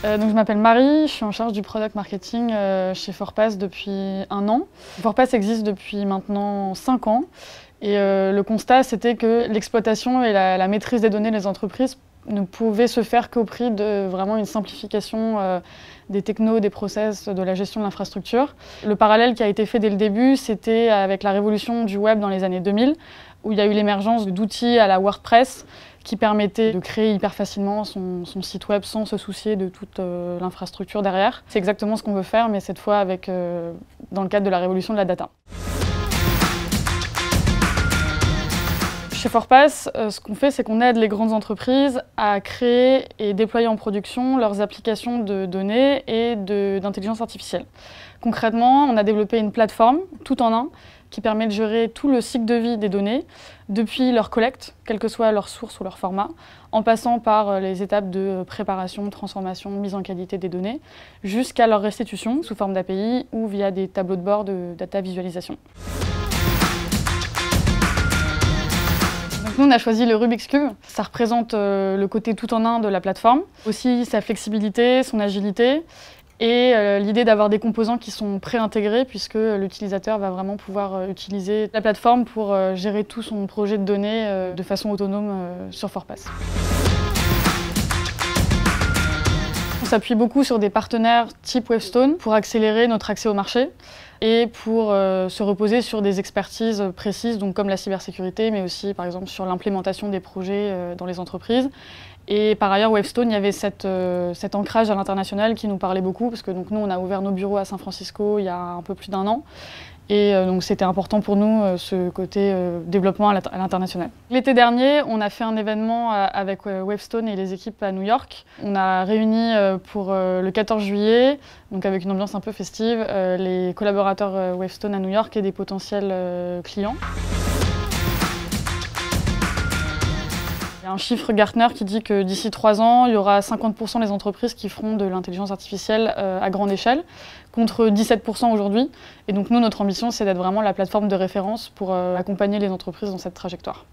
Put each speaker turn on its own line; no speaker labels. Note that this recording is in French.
Donc je m'appelle Marie, je suis en charge du product marketing chez Forpass depuis 1 an. Forpass existe depuis maintenant 5 ans et le constat c'était que l'exploitation et la maîtrise des données des entreprises ne pouvaient se faire qu'au prix de vraiment une simplification des technos, des process, de la gestion de l'infrastructure. Le parallèle qui a été fait dès le début, c'était avec la révolution du web dans les années 2000, où il y a eu l'émergence d'outils à la WordPress qui permettaient de créer hyper facilement son site web sans se soucier de toute l'infrastructure derrière. C'est exactement ce qu'on veut faire, mais cette fois dans le cadre de la révolution de la data. Chez Forpass, ce qu'on fait, c'est qu'on aide les grandes entreprises à créer et déployer en production leurs applications de données et d'intelligence artificielle. Concrètement, on a développé une plateforme tout en un qui permet de gérer tout le cycle de vie des données, depuis leur collecte, quelle que soit leur source ou leur format, en passant par les étapes de préparation, transformation, mise en qualité des données, jusqu'à leur restitution sous forme d'API ou via des tableaux de bord de data visualisation. Nous, on a choisi le Rubik's Cube. Ça représente le côté tout en un de la plateforme, aussi sa flexibilité, son agilité et l'idée d'avoir des composants qui sont préintégrés puisque l'utilisateur va vraiment pouvoir utiliser la plateforme pour gérer tout son projet de données de façon autonome sur Forpass. On s'appuie beaucoup sur des partenaires type Wavestone pour accélérer notre accès au marché et pour se reposer sur des expertises précises, donc comme la cybersécurité, mais aussi par exemple sur l'implémentation des projets dans les entreprises. Et par ailleurs, Wavestone, il y avait cet ancrage à l'international qui nous parlait beaucoup, parce que donc, nous, on a ouvert nos bureaux à San Francisco il y a un peu plus d'1 an. Et donc c'était important pour nous, ce côté développement à l'international. L'été dernier, on a fait un événement avec Wavestone et les équipes à New York. On a réuni pour le 14 juillet, donc avec une ambiance un peu festive, les collaborateurs Wavestone à New York et des potentiels clients. Il y a un chiffre Gartner qui dit que d'ici 3 ans, il y aura 50% des entreprises qui feront de l'intelligence artificielle à grande échelle, contre 17% aujourd'hui. Et donc nous, notre ambition, c'est d'être vraiment la plateforme de référence pour accompagner les entreprises dans cette trajectoire.